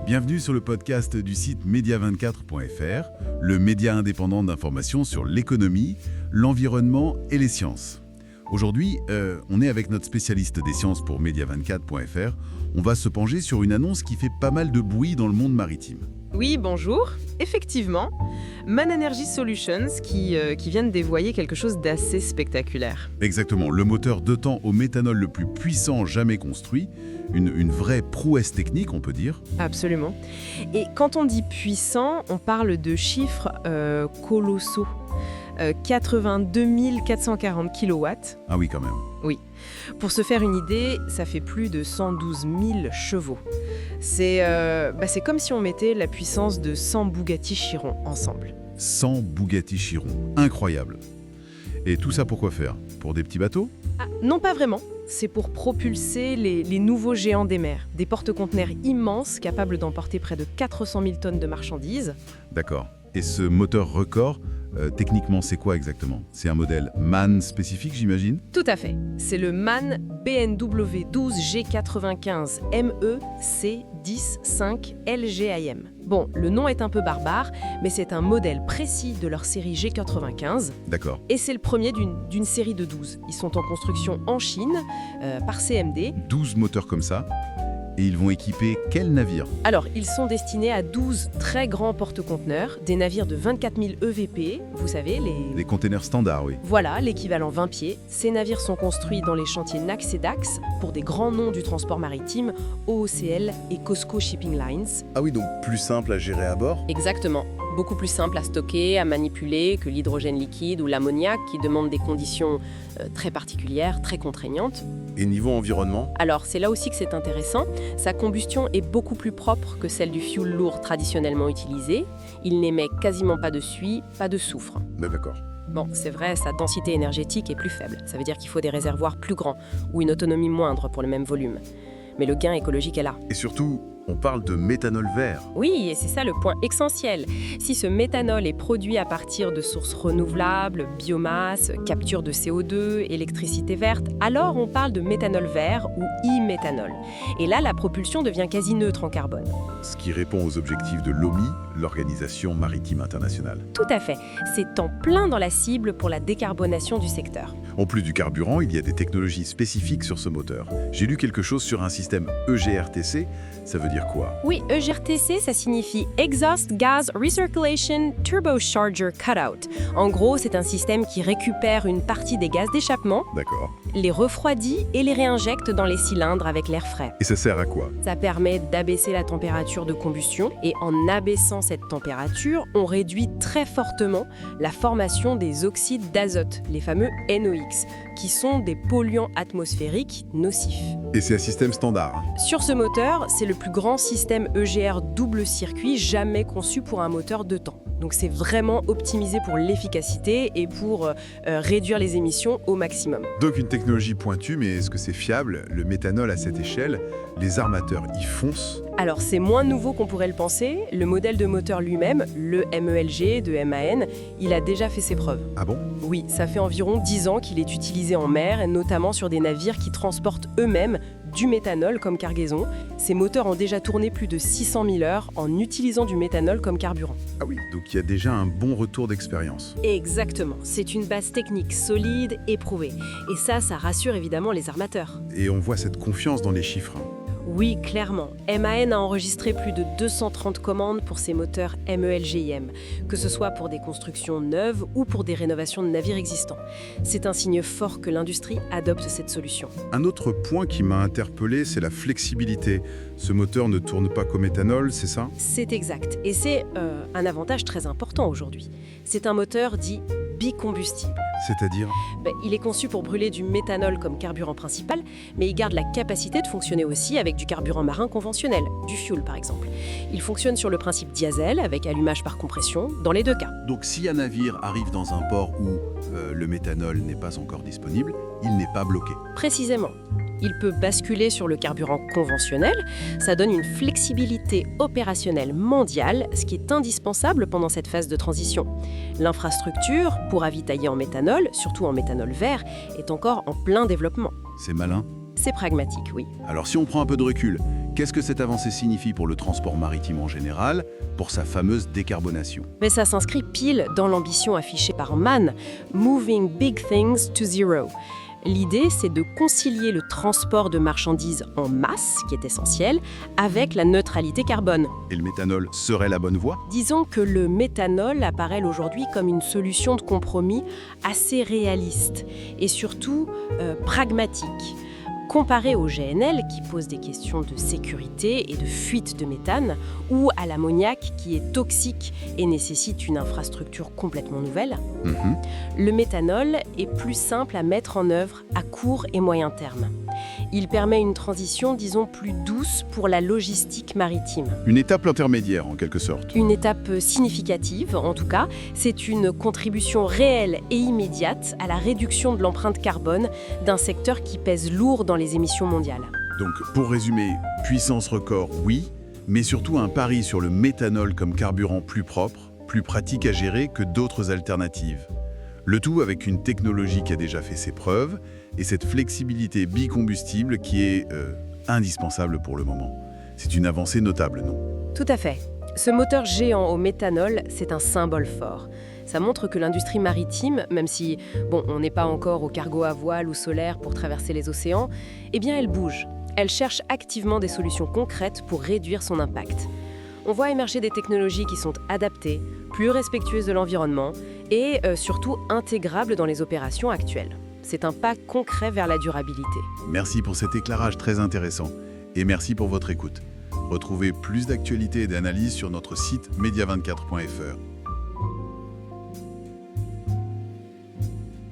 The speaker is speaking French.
Bienvenue sur le podcast du site media24.fr, le média indépendant d'information sur l'économie, l'environnement et les sciences. Aujourd'hui, on est avec notre spécialiste des sciences pour media24.fr. On va se pencher sur une annonce qui fait pas mal de bruit dans le monde maritime. Oui, bonjour. Effectivement, Man Energy Solutions qui vient de dévoiler quelque chose d'assez spectaculaire. Exactement, le moteur 2 temps au méthanol le plus puissant jamais construit, une vraie prouesse technique, on peut dire. Absolument. Et quand on dit puissant, on parle de chiffres colossaux. 82 440 kW. Ah oui, quand même. Oui. Pour se faire une idée, ça fait plus de 112 000 chevaux. C'est comme si on mettait la puissance de 100 Bugatti Chiron ensemble. 100 Bugatti Chiron, incroyable. Et tout ça pour quoi faire? Pour des petits bateaux? Non, pas vraiment. C'est pour propulser les nouveaux géants des mers, des porte-conteneurs immenses capables d'emporter près de 400 000 tonnes de marchandises. D'accord. Et ce moteur record, techniquement, c'est quoi exactement? C'est un modèle MAN spécifique, j'imagine? Tout à fait. C'est le MAN BNW 12 G95 MEC 10.5 LGIM. Bon, le nom est un peu barbare, mais c'est un modèle précis de leur série G95. D'accord. Et c'est le premier d'une série de 12. Ils sont en construction en Chine, par CMD. 12 moteurs comme ça. Et ils vont équiper quel navire? Alors, ils sont destinés à 12 très grands porte-conteneurs, des navires de 24 000 EVP, vous savez, Les containers standards, oui. Voilà, l'équivalent 20 pieds. Ces navires sont construits dans les chantiers NACS et DAX pour des grands noms du transport maritime, OOCL et COSCO Shipping Lines. Ah oui, donc plus simple à gérer à bord? Exactement. Beaucoup plus simple à stocker, à manipuler que l'hydrogène liquide ou l'ammoniac qui demandent des conditions très particulières, très contraignantes. Et niveau environnement? Alors, c'est là aussi que c'est intéressant. Sa combustion est beaucoup plus propre que celle du fioul lourd traditionnellement utilisé. Il n'émet quasiment pas de suie, pas de soufre. Ben d'accord. Bon, c'est vrai, sa densité énergétique est plus faible. Ça veut dire qu'il faut des réservoirs plus grands ou une autonomie moindre pour le même volume. Mais le gain écologique est là. Et surtout, on parle de méthanol vert. Oui, et c'est ça le point essentiel. Si ce méthanol est produit à partir de sources renouvelables, biomasse, capture de CO2, électricité verte, alors on parle de méthanol vert ou e-méthanol. Et là, la propulsion devient quasi neutre en carbone. Ce qui répond aux objectifs de l'OMI, l'Organisation Maritime Internationale. Tout à fait. C'est en plein dans la cible pour la décarbonation du secteur. En plus du carburant, il y a des technologies spécifiques sur ce moteur. J'ai lu quelque chose sur un système EGRTC. Ça veut dire quoi? Oui, EGRTC, ça signifie Exhaust Gas Recirculation Turbocharger Cutout. En gros, c'est un système qui récupère une partie des gaz d'échappement, D'accord. les refroidit et les réinjecte dans les cylindres avec l'air frais. Et ça sert à quoi? Ça permet d'abaisser la température de combustion et en abaissant cette température, on réduit très fortement la formation des oxydes d'azote, les fameux NOx, qui sont des polluants atmosphériques nocifs. Et c'est un système standard. Sur ce moteur, c'est le plus grand système EGR double circuit jamais conçu pour un moteur 2 temps. Donc c'est vraiment optimisé pour l'efficacité et pour réduire les émissions au maximum. Donc une technologie pointue, mais est-ce que c'est fiable? Le méthanol à cette échelle, les armateurs y foncent? Alors c'est moins nouveau qu'on pourrait le penser. Le modèle de moteur lui-même, le MELG de MAN, il a déjà fait ses preuves. Ah bon? Oui, ça fait environ 10 ans qu'il est utilisé en mer, et notamment sur des navires qui transportent eux-mêmes du méthanol comme cargaison. Ces moteurs ont déjà tourné plus de 600 000 heures en utilisant du méthanol comme carburant. Ah oui, donc il y a déjà un bon retour d'expérience. Exactement, c'est une base technique solide, éprouvée. Et ça rassure évidemment les armateurs. Et on voit cette confiance dans les chiffres. Oui, clairement. MAN a enregistré plus de 230 commandes pour ses moteurs MELGIM, que ce soit pour des constructions neuves ou pour des rénovations de navires existants. C'est un signe fort que l'industrie adopte cette solution. Un autre point qui m'a interpellé, c'est la flexibilité. Ce moteur ne tourne pas qu'au méthanol, c'est ça? C'est exact. Et c'est un avantage très important aujourd'hui. C'est un moteur dit bicombustible. C'est-à-dire? Il est conçu pour brûler du méthanol comme carburant principal, mais il garde la capacité de fonctionner aussi avec du carburant marin conventionnel, du fuel par exemple. Il fonctionne sur le principe diesel, avec allumage par compression, dans les deux cas. Donc si un navire arrive dans un port où le méthanol n'est pas encore disponible, il n'est pas bloqué. Précisément. Il peut basculer sur le carburant conventionnel. Ça donne une flexibilité opérationnelle mondiale, ce qui est indispensable pendant cette phase de transition. L'infrastructure pour ravitailler en méthanol, surtout en méthanol vert, est encore en plein développement. C'est malin. C'est pragmatique, oui. Alors si on prend un peu de recul, Qu'est-ce que cette avancée signifie pour le transport maritime en général, pour sa fameuse décarbonation? Mais ça s'inscrit pile dans l'ambition affichée par MAN, Moving Big Things to Zero. L'idée, c'est de concilier le transport de marchandises en masse, qui est essentiel, avec la neutralité carbone. Et le méthanol serait la bonne voie? Disons que le méthanol apparaît aujourd'hui comme une solution de compromis assez réaliste et surtout pragmatique. Comparé au GNL, qui pose des questions de sécurité et de fuite de méthane, ou à l'ammoniac, qui est toxique et nécessite une infrastructure complètement nouvelle, le méthanol est plus simple à mettre en œuvre à court et moyen terme. Il permet une transition, disons, plus douce pour la logistique maritime. Une étape intermédiaire, en quelque sorte. Une étape significative, en tout cas, c'est une contribution réelle et immédiate à la réduction de l'empreinte carbone d'un secteur qui pèse lourd dans les émissions mondiales. Donc, pour résumer, puissance record, oui, mais surtout un pari sur le méthanol comme carburant plus propre, plus pratique à gérer que d'autres alternatives. Le tout avec une technologie qui a déjà fait ses preuves et cette flexibilité bicombustible qui est indispensable pour le moment. C'est une avancée notable, non? Tout à fait. Ce moteur géant au méthanol, c'est un symbole fort. Ça montre que l'industrie maritime, même si, on n'est pas encore au cargo à voile ou solaire pour traverser les océans, eh bien elle bouge. Elle cherche activement des solutions concrètes pour réduire son impact. On voit émerger des technologies qui sont adaptées, plus respectueuses de l'environnement et surtout intégrables dans les opérations actuelles. C'est un pas concret vers la durabilité. Merci pour cet éclairage très intéressant et merci pour votre écoute. Retrouvez plus d'actualités et d'analyses sur notre site media24.fr.